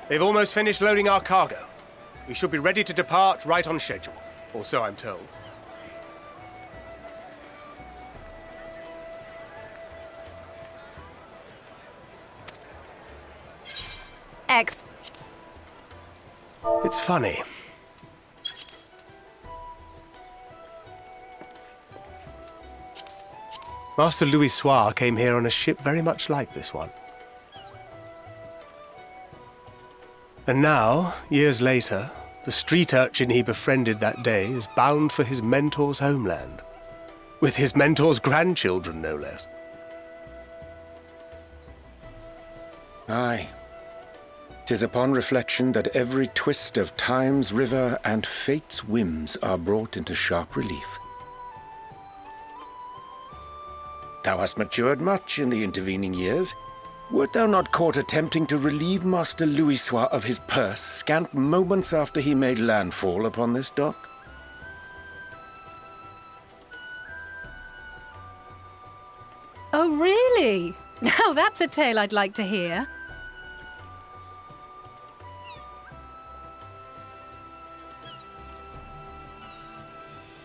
They've almost finished loading our cargo. We should be ready to depart right on schedule, or so I'm told. X. It's funny. Master Louis Soir came here on a ship very much like this one. And now, years later, the street urchin he befriended that day is bound for his mentor's homeland. With his mentor's grandchildren, no less. Aye. 'Tis upon reflection that every twist of time's river and fate's whims are brought into sharp relief. Thou hast matured much in the intervening years. Wert thou not caught attempting to relieve Master Louisois of his purse scant moments after he made landfall upon this dock? Oh, really? Now that's a tale I'd like to hear.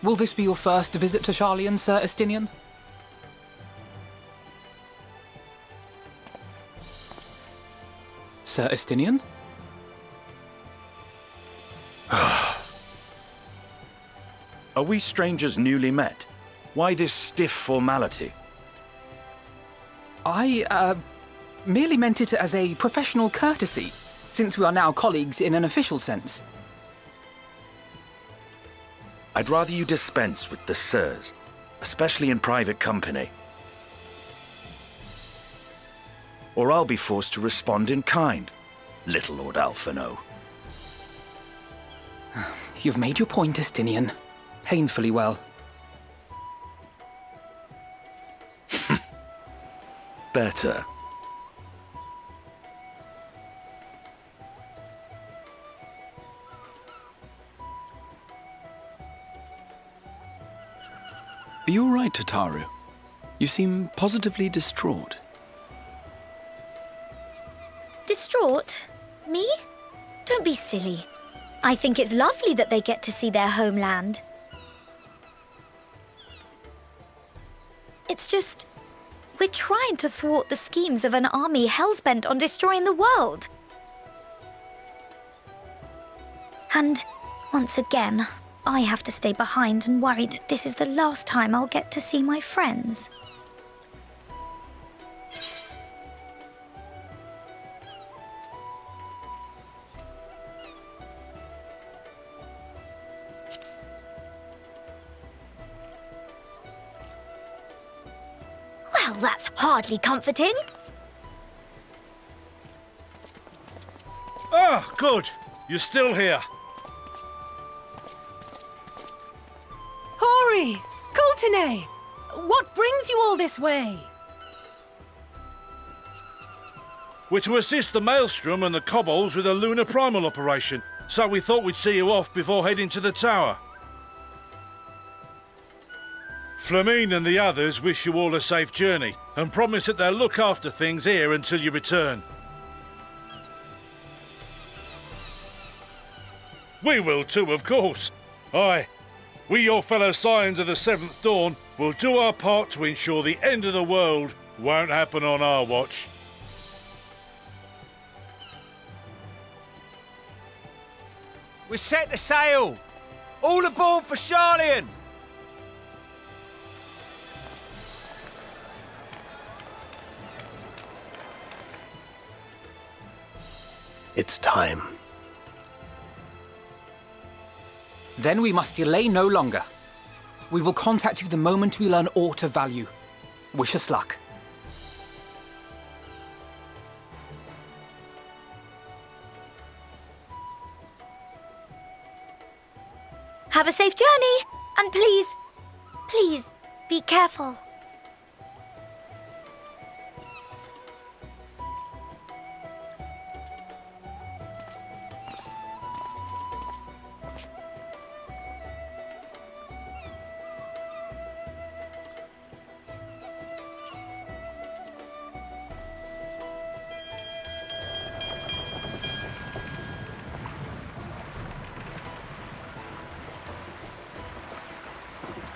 Will this be your first visit to Charlian, Sir Estinian? Sir Estinian? Are we strangers newly met? Why this stiff formality? I, merely meant it as a professional courtesy, since we are now colleagues in an official sense. I'd rather you dispense with the sirs, especially in private company. Or I'll be forced to respond in kind, little Lord Alphino. You've made your point, Estinian. Painfully well. Better. Are you all right, Tataru? You seem positively distraught. Distraught? Me? Don't be silly. I think it's lovely that they get to see their homeland. It's just, we're trying to thwart the schemes of an army hell-bent on destroying the world. And once again, I have to stay behind and worry that this is the last time I'll get to see my friends. Well, that's hardly comforting. Ah, good. You're still here. Hori! Coulternay! What brings you all this way? We're to assist the Maelstrom and the Kobolds with a lunar primal operation, so we thought we'd see you off before heading to the tower. Flamine and the others wish you all a safe journey and promise that they'll look after things here until you return. We will too, of course. Aye, we, your fellow Scions of the Seventh Dawn, will do our part to ensure the end of the world won't happen on our watch. We're set to sail! All aboard for Charlian! It's time. Then we must delay no longer. We will contact you the moment we learn aught of value. Wish us luck. Have a safe journey, and please, be careful.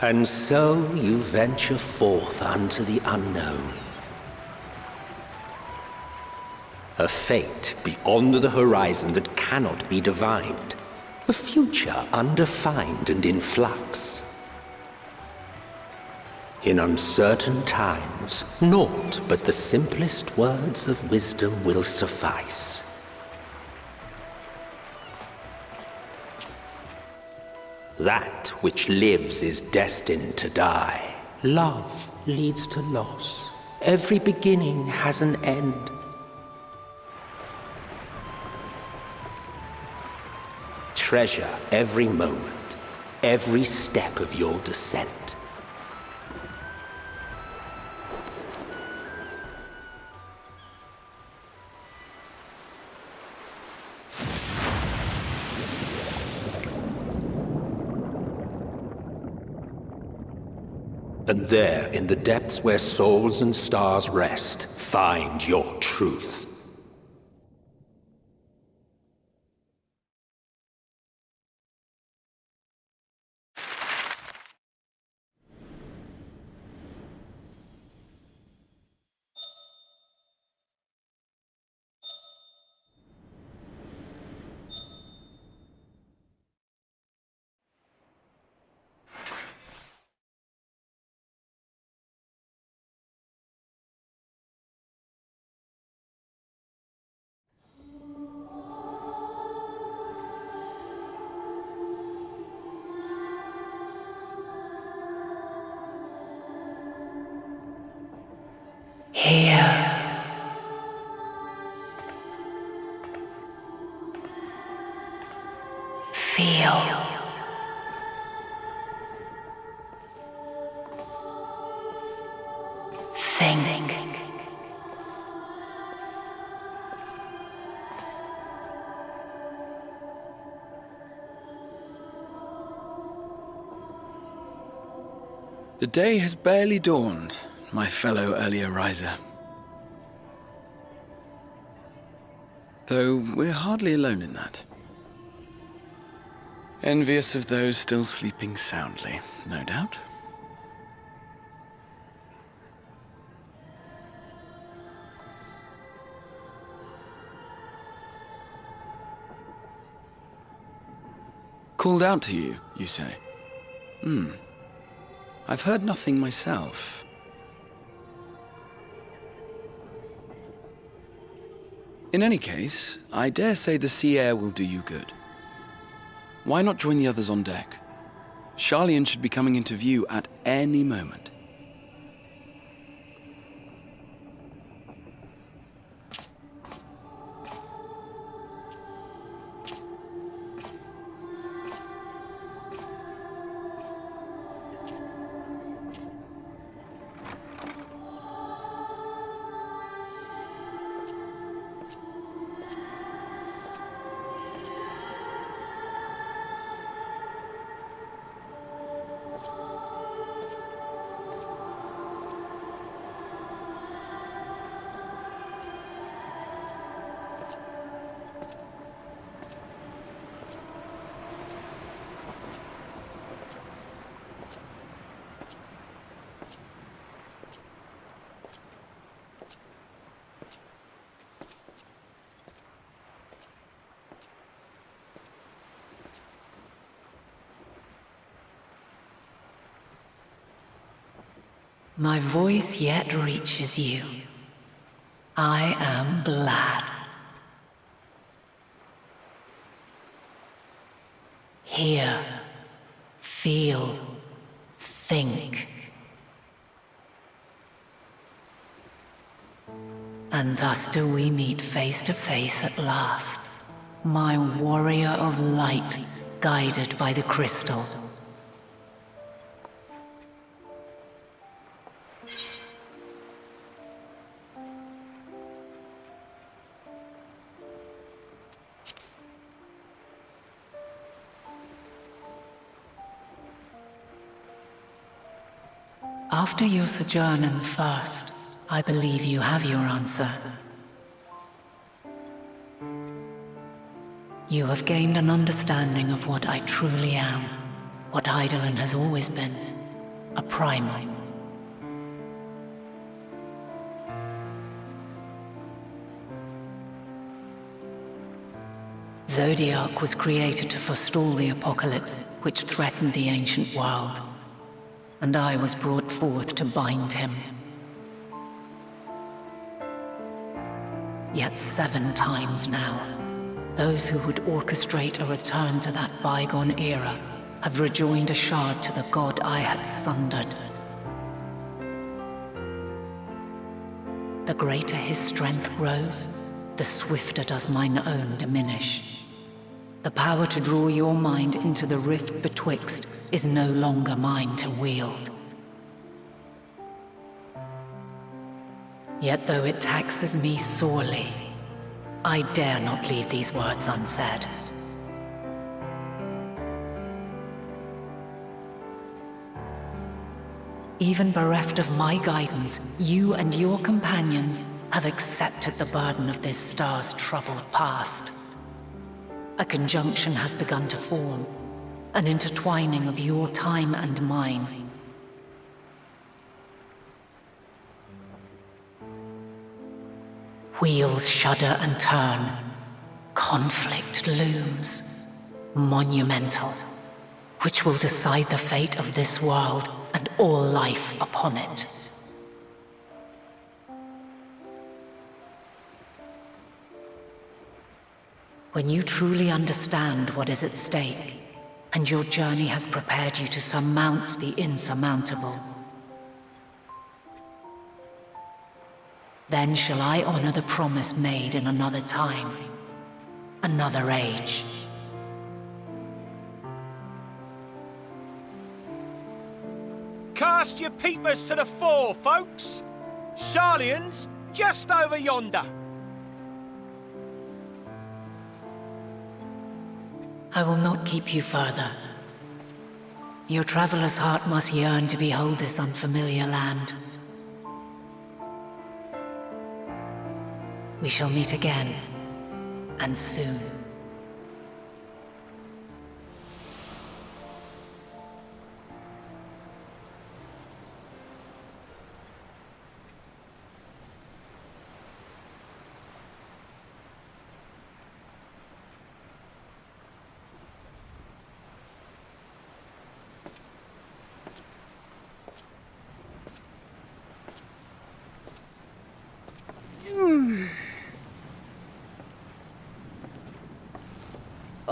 And so you venture forth unto the unknown. A fate beyond the horizon that cannot be divined. A future undefined and in flux. In uncertain times, naught but the simplest words of wisdom will suffice. That which lives is destined to die. Love leads to loss. Every beginning has an end. Treasure every moment, every step of your descent. And there, in the depths where souls and stars rest, find your truth. Here. Feel. Think. The day has barely dawned, my fellow earlier riser. Though we're hardly alone in that. Envious of those still sleeping soundly, no doubt. Called out to you, you say? I've heard nothing myself. In any case, I dare say the sea air will do you good. Why not join the others on deck? Charlian should be coming into view at any moment. My voice yet reaches you. I am glad. Hear, feel, think. And thus do we meet face to face at last, my warrior of light, guided by the crystal. After your sojourn in the First, I believe you have your answer. You have gained an understanding of what I truly am, what Eidolon has always been, a primal. Zodiac was created to forestall the apocalypse which threatened the ancient world, and I was brought forth to bind him. Yet 7 times now, those who would orchestrate a return to that bygone era have rejoined a shard to the god I had sundered. The greater his strength grows, the swifter does mine own diminish. The power to draw your mind into the rift betwixt is no longer mine to wield. Yet though it taxes me sorely, I dare not leave these words unsaid. Even bereft of my guidance, you and your companions have accepted the burden of this star's troubled past. A conjunction has begun to form, an intertwining of your time and mine. Wheels shudder and turn. Conflict looms, monumental, which will decide the fate of this world and all life upon it. When you truly understand what is at stake, and your journey has prepared you to surmount the insurmountable, then shall I honor the promise made in another time, another age. Cast your peepers to the fore, folks. Sharlayan's just over yonder. I will not keep you further. Your traveler's heart must yearn to behold this unfamiliar land. We shall meet again, and soon.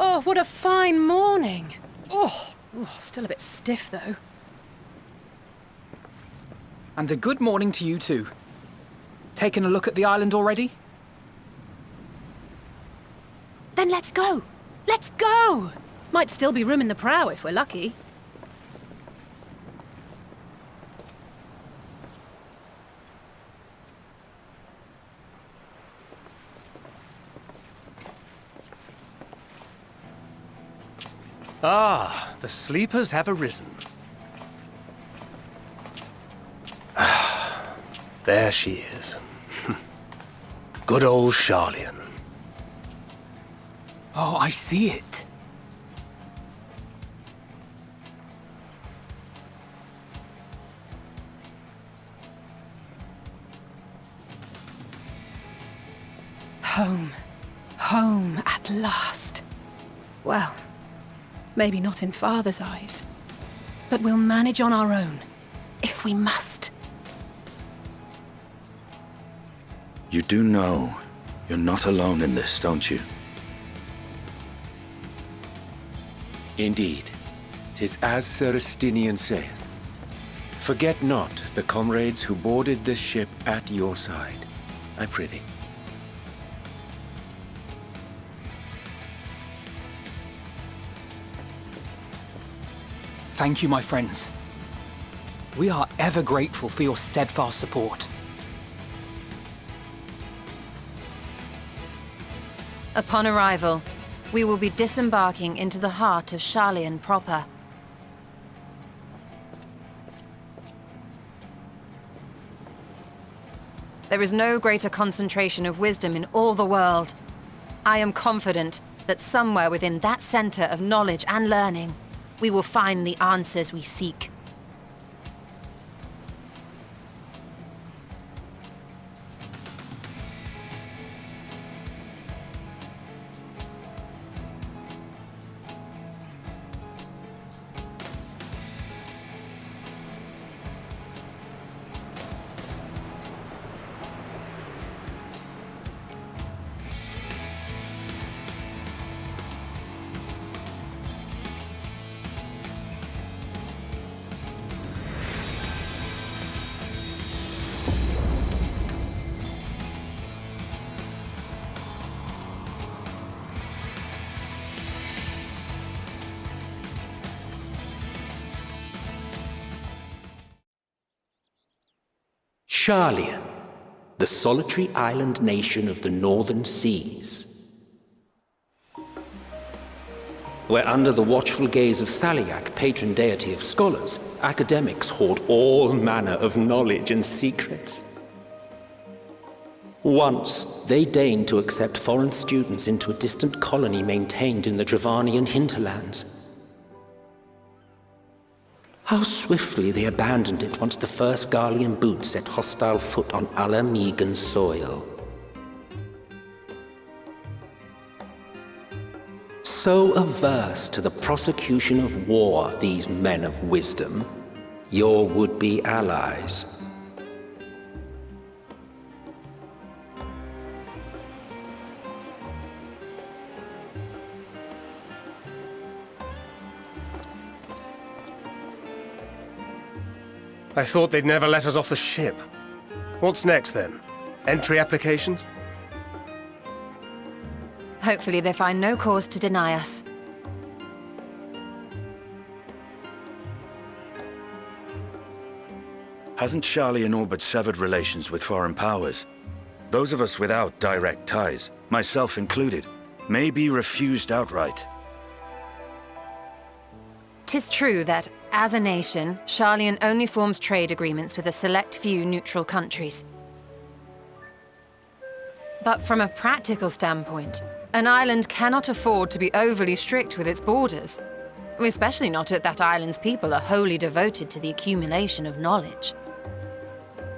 Oh, what a fine morning. Oh, still a bit stiff, though. And a good morning to you too. Taking a look at the island already? Then let's go. Let's go! Might still be room in the prow if we're lucky. Ah, the sleepers have arisen. There she is. Good old Sharlayan. Oh, I see it. Home. Home at last. Well, maybe not in Father's eyes, but we'll manage on our own, if we must. You do know you're not alone in this, don't you? Indeed, 'tis as Sir Estinian saith. Forget not the comrades who boarded this ship at your side, I prithee. Thank you, my friends. We are ever grateful for your steadfast support. Upon arrival, we will be disembarking into the heart of Sharlayan proper. There is no greater concentration of wisdom in all the world. I am confident that somewhere within that center of knowledge and learning, we will find the answers we seek. Sharlian, the solitary island nation of the northern seas. Where under the watchful gaze of Thaliak, patron deity of scholars, academics hoard all manner of knowledge and secrets. Once, they deigned to accept foreign students into a distant colony maintained in the Dravanian hinterlands. How swiftly they abandoned it once the first Garlean boot set hostile foot on Ala Megan's soil. So averse to the prosecution of war, these men of wisdom, your would-be allies. I thought they'd never let us off the ship. What's next, then? Entry applications? Hopefully they find no cause to deny us. Hasn't Sharlian all but severed relations with foreign powers? Those of us without direct ties, myself included, may be refused outright. 'Tis true that, as a nation, Sharlian only forms trade agreements with a select few neutral countries. But from a practical standpoint, an island cannot afford to be overly strict with its borders, especially not if that island's people are wholly devoted to the accumulation of knowledge.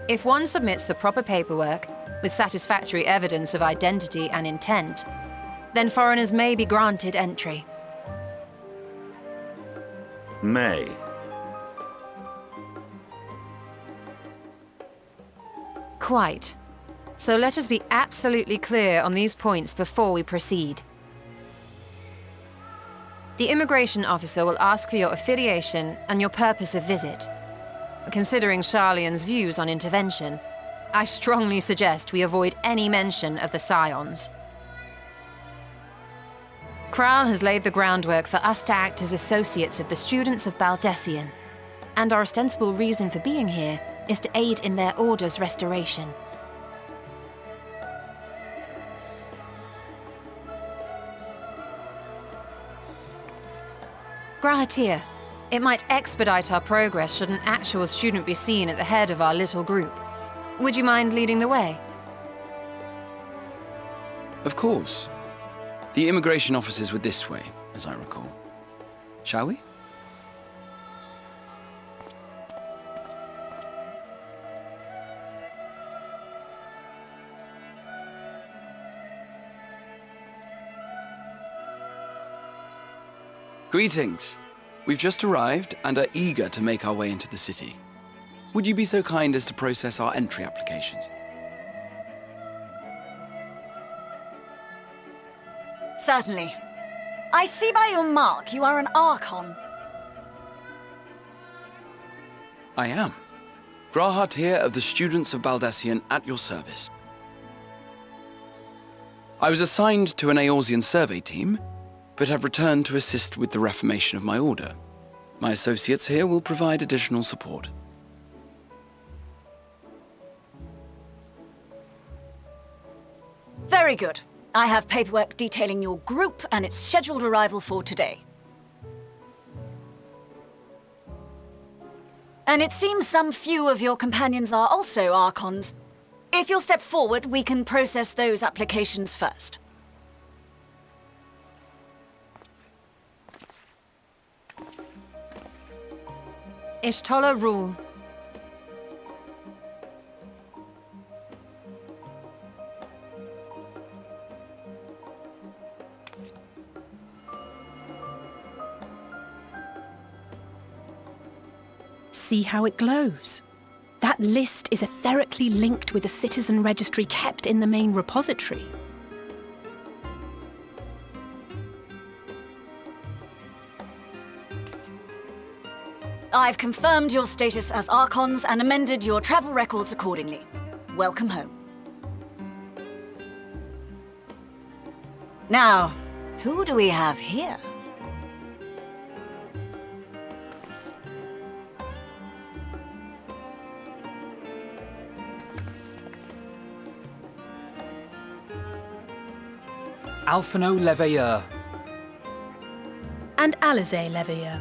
If one submits the proper paperwork, with satisfactory evidence of identity and intent, then foreigners may be granted entry. May. Quite. So let us be absolutely clear on these points before we proceed. The immigration officer will ask for your affiliation and your purpose of visit. Considering Sharlian's views on intervention, I strongly suggest we avoid any mention of the Scions. Kral has laid the groundwork for us to act as associates of the students of Baldessian, and our ostensible reason for being here is to aid in their order's restoration. Grahatir, it might expedite our progress should an actual student be seen at the head of our little group. Would you mind leading the way? Of course. The immigration officers were this way, as I recall. Shall we? Greetings. We've just arrived and are eager to make our way into the city. Would you be so kind as to process our entry applications? Certainly. I see by your mark you are an Archon. I am. Grahatir of the Students of Baldessian at your service. I was assigned to an Eorzean survey team, but have returned to assist with the reformation of my order. My associates here will provide additional support. Very good. I have paperwork detailing your group and its scheduled arrival for today. And it seems some few of your companions are also Archons. If you'll step forward, we can process those applications first. Ishtola rule. See how it glows? That list is etherically linked with the citizen registry kept in the main repository. I've confirmed your status as Archons and amended your travel records accordingly. Welcome home. Now, who do we have here? Alphino Leveilleur. And Alizé Leveilleur.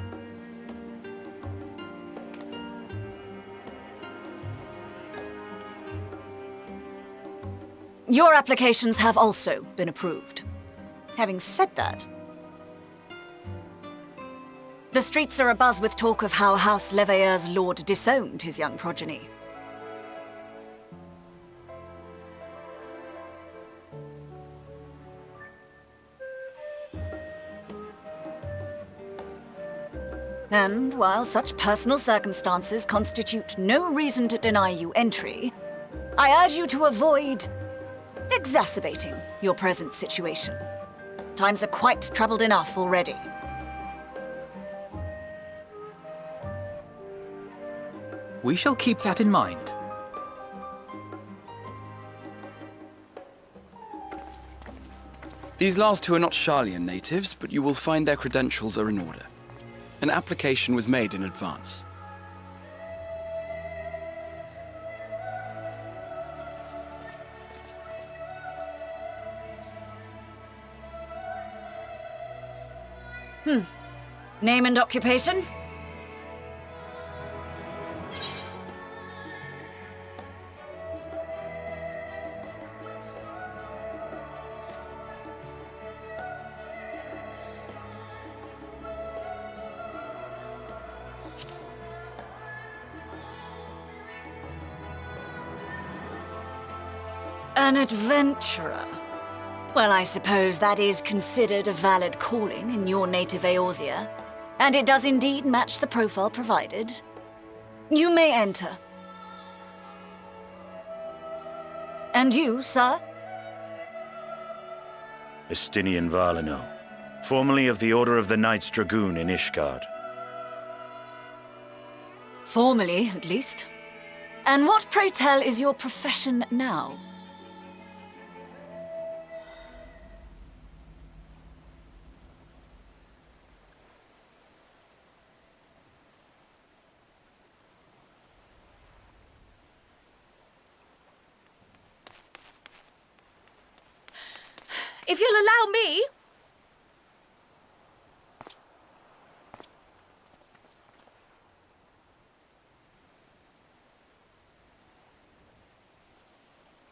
Your applications have also been approved. Having said that, the streets are abuzz with talk of how House Leveilleur's lord disowned his young progeny. And while such personal circumstances constitute no reason to deny you entry, I urge you to avoid exacerbating your present situation. Times are quite troubled enough already. We shall keep that in mind. These last two are not Sharlayan natives, but you will find their credentials are in order. An application was made in advance. Name and occupation? An adventurer. Well, I suppose that is considered a valid calling in your native Eorzea, and it does indeed match the profile provided. You may enter. And you, sir? Estinian Valino, formerly of the Order of the Knights Dragoon in Ishgard. Formally, at least. And what, pray tell, is your profession now? If you'll allow me...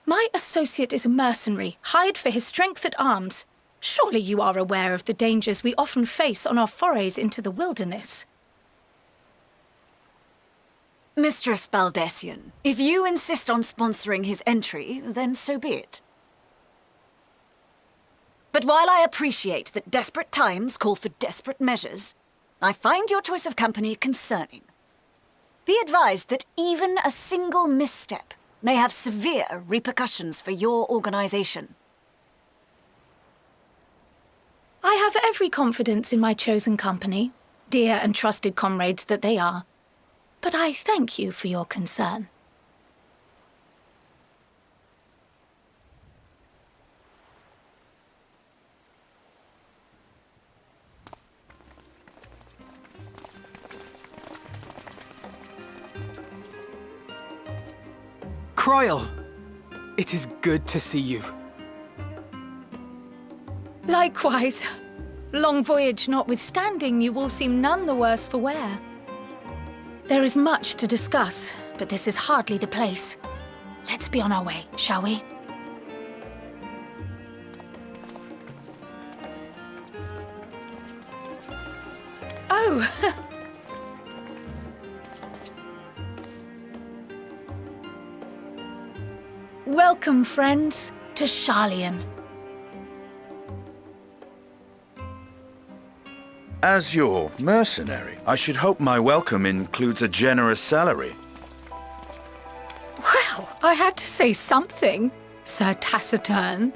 My associate is a mercenary, hired for his strength at arms. Surely you are aware of the dangers we often face on our forays into the wilderness. Mistress Baldessian, if you insist on sponsoring his entry, then so be it. But while I appreciate that desperate times call for desperate measures, I find your choice of company concerning. Be advised that even a single misstep may have severe repercussions for your organization. I have every confidence in my chosen company, dear and trusted comrades that they are. But I thank you for your concern. Croyle! It is good to see you. Likewise. Long voyage notwithstanding, you will seem none the worse for wear. There is much to discuss, but this is hardly the place. Let's be on our way, shall we? Oh! Welcome, friends, to Sharlayan. As your mercenary, I should hope my welcome includes a generous salary. Well, I had to say something, Sir Taciturn.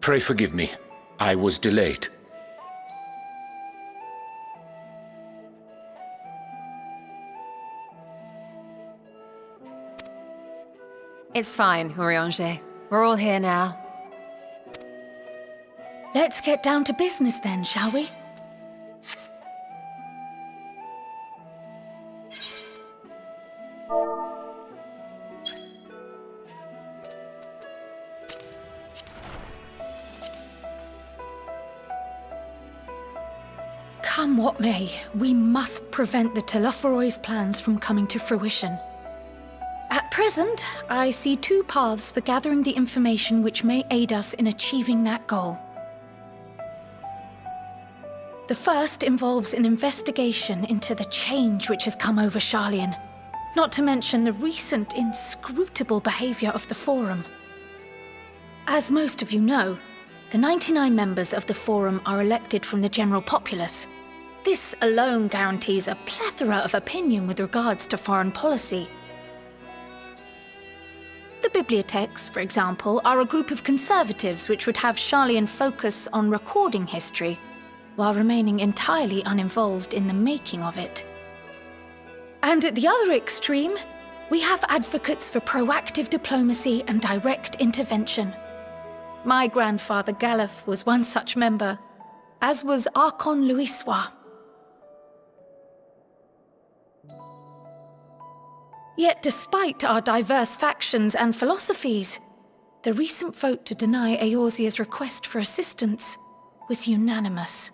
Pray forgive me. I was delayed. It's fine, Urianger. We're all here now. Let's get down to business then, shall we? Come what may, we must prevent the Telophoroi's plans from coming to fruition. At present, I see two paths for gathering the information which may aid us in achieving that goal. The first involves an investigation into the change which has come over Sharlayan, not to mention the recent inscrutable behavior of the Forum. As most of you know, the 99 members of the Forum are elected from the general populace. This alone guarantees a plethora of opinion with regards to foreign policy. The bibliotheques, for example, are a group of conservatives which would have Sharlayan focus on recording history, while remaining entirely uninvolved in the making of it. And at the other extreme, we have advocates for proactive diplomacy and direct intervention. My grandfather Galef was one such member, as was Archon Louisois. Yet despite our diverse factions and philosophies, the recent vote to deny Eorzea's request for assistance was unanimous.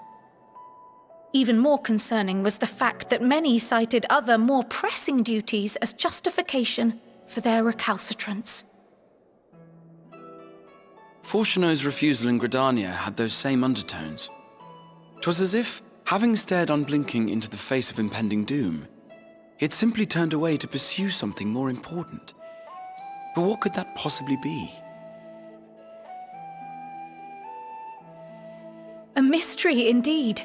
Even more concerning was the fact that many cited other, more pressing duties as justification for their recalcitrance. Fortuno's refusal in Gridania had those same undertones. 'Twas as if, having stared unblinking into the face of impending doom, he had simply turned away to pursue something more important. But what could that possibly be? A mystery indeed,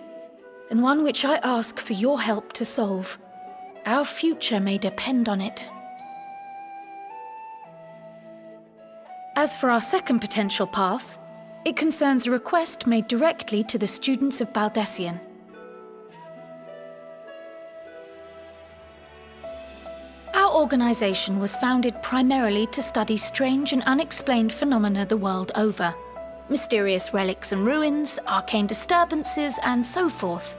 and one which I ask for your help to solve. Our future may depend on it. As for our second potential path, it concerns a request made directly to the students of Baldessian. Our organization was founded primarily to study strange and unexplained phenomena the world over. Mysterious relics and ruins, arcane disturbances, and so forth.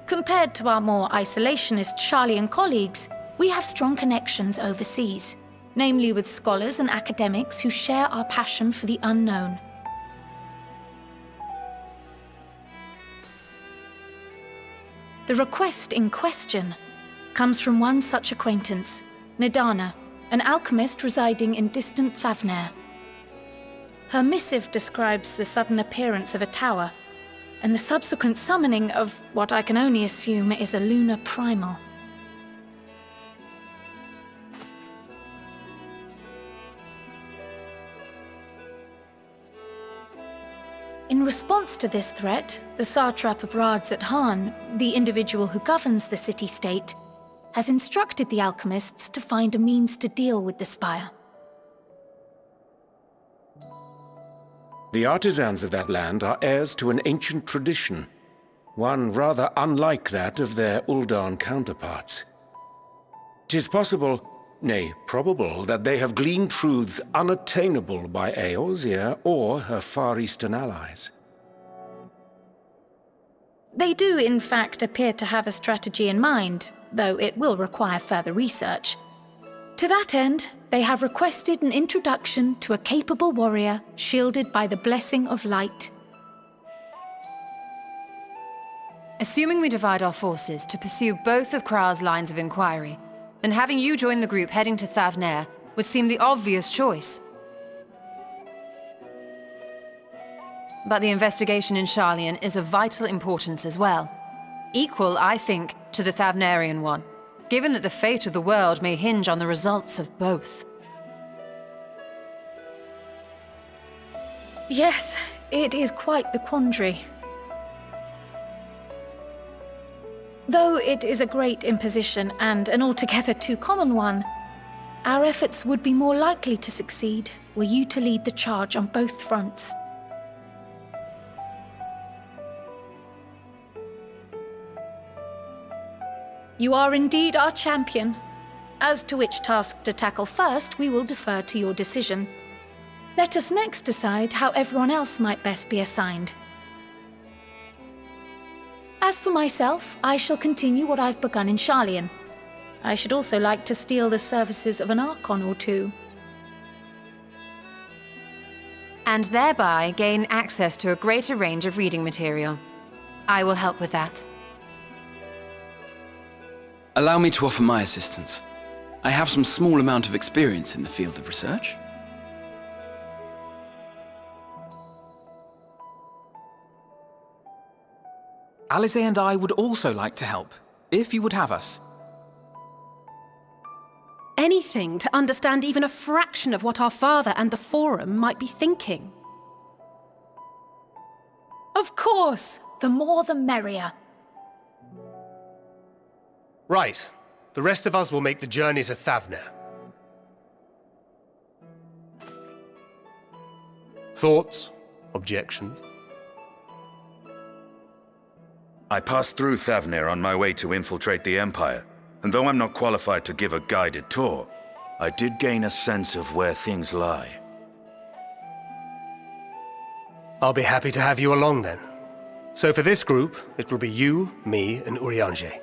Compared to our more isolationist Sharlayan colleagues, we have strong connections overseas, namely with scholars and academics who share our passion for the unknown. The request in question comes from one such acquaintance, Nidana, an alchemist residing in distant Thavnair. Her missive describes the sudden appearance of a tower, and the subsequent summoning of what I can only assume is a lunar primal. In response to this threat, the satrap of Radzat-Han, the individual who governs the city-state, has instructed the alchemists to find a means to deal with the spire. The artisans of that land are heirs to an ancient tradition, one rather unlike that of their Uldan counterparts. 'Tis possible, nay, probable, that they have gleaned truths unattainable by Eorzea or her Far Eastern allies. They do, in fact, appear to have a strategy in mind, though it will require further research. To that end, they have requested an introduction to a capable warrior shielded by the blessing of light. Assuming we divide our forces to pursue both of Kral's lines of inquiry, then having you join the group heading to Thavnair would seem the obvious choice. But the investigation in Sharlayan is of vital importance as well. Equal, I think, to the Thavnairian one, given that the fate of the world may hinge on the results of both. Yes, it is quite the quandary. Though it is a great imposition and an altogether too common one, Our efforts would be more likely to succeed were you to lead the charge on both fronts. You are indeed our champion. As to which task to tackle first, we will defer to your decision. Let us next decide how everyone else might best be assigned. As for myself, I shall continue what I've begun in Sharlayan. I should also like to steal the services of an Archon or two. And thereby gain access to a greater range of reading material. I will help with that. Allow me to offer my assistance. I have some small amount of experience in the field of research. Alize and I would also like to help, if you would have us. Anything to understand even a fraction of what our father and the Forum might be thinking. Of course! The more the merrier. Right. The rest of us will make the journey to Thavner. Thoughts? Objections? I passed through Thavner on my way to infiltrate the Empire, and though I'm not qualified to give a guided tour, I did gain a sense of where things lie. I'll be happy to have you along then. So for this group, it will be you, me, and Urianger.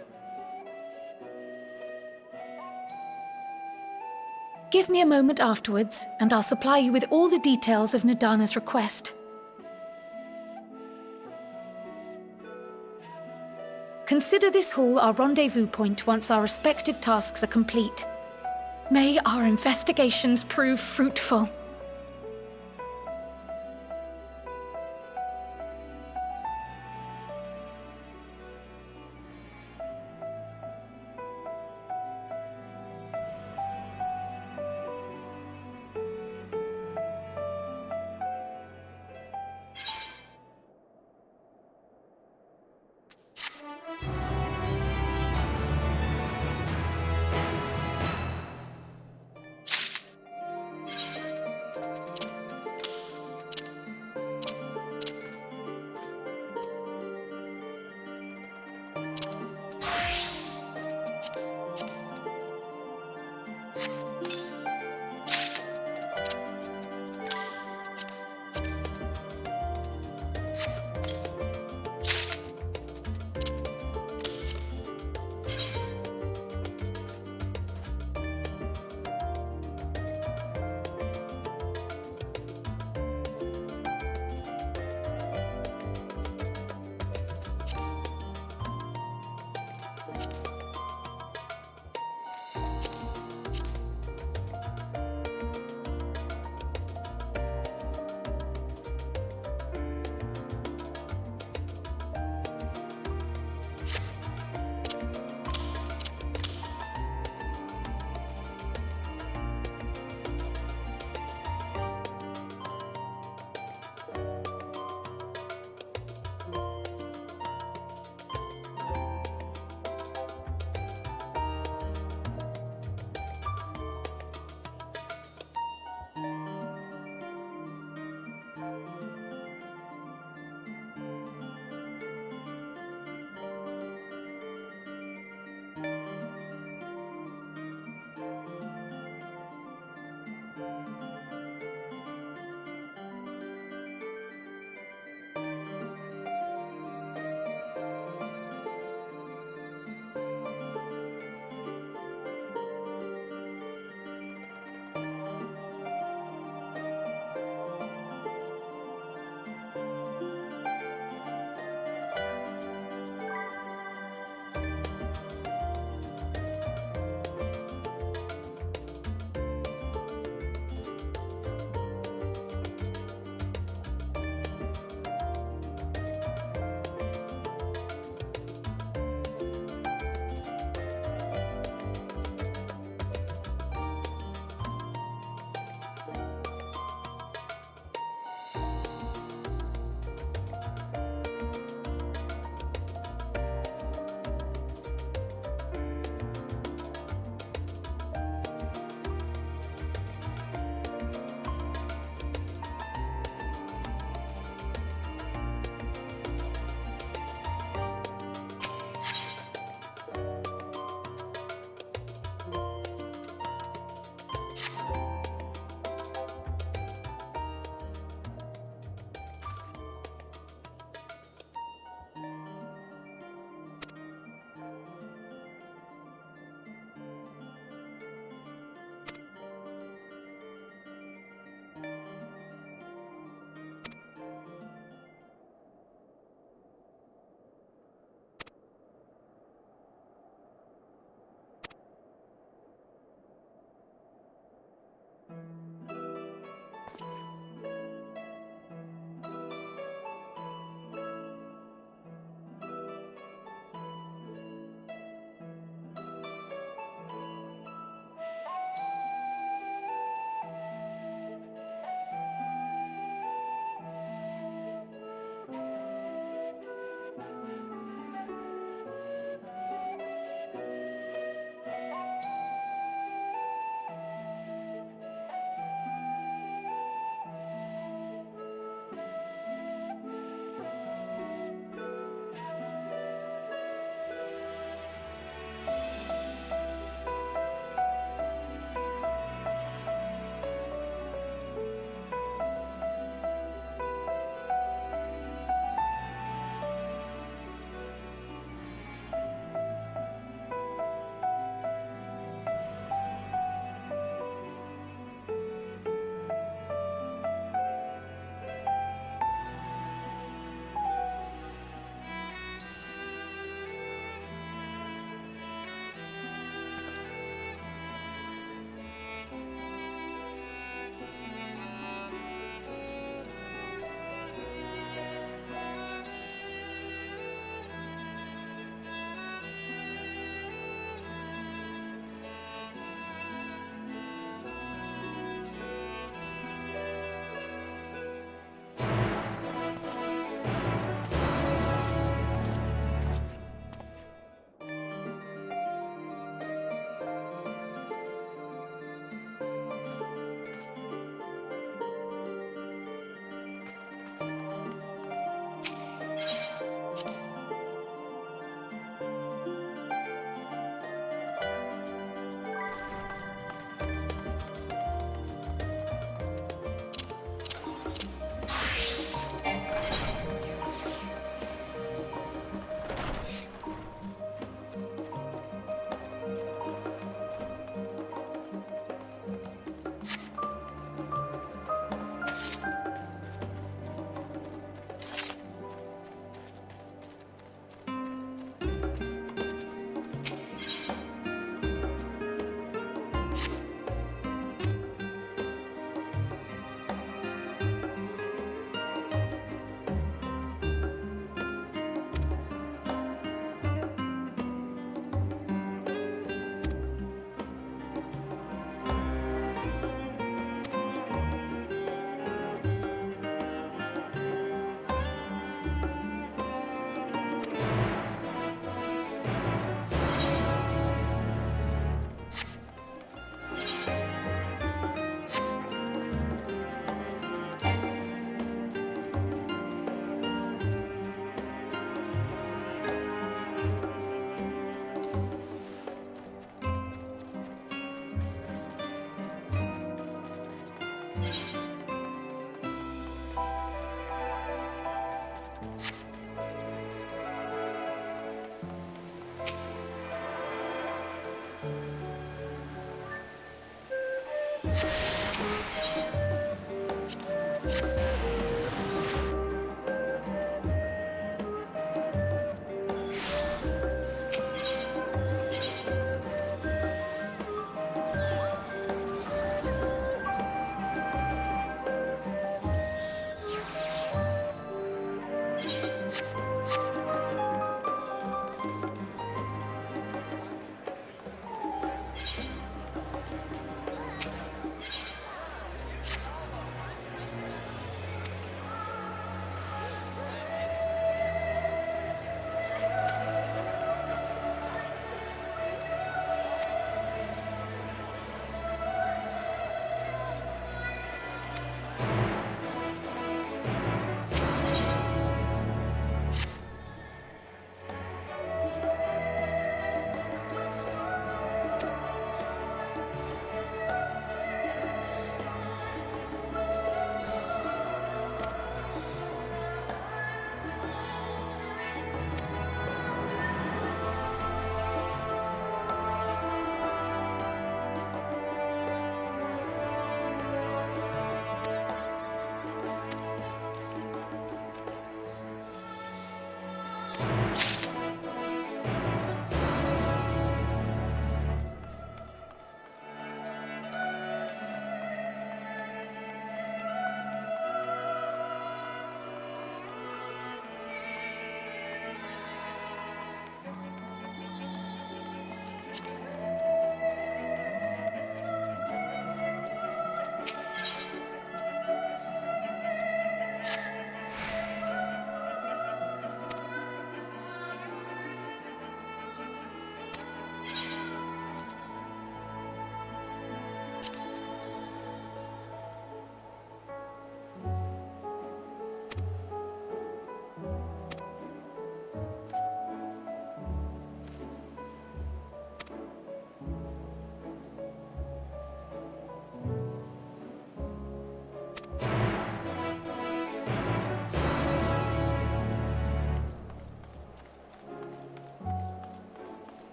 Give me a moment afterwards, and I'll supply you with all the details of Nadana's request. Consider this hall our rendezvous point once our respective tasks are complete. May our investigations prove fruitful.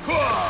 Ha!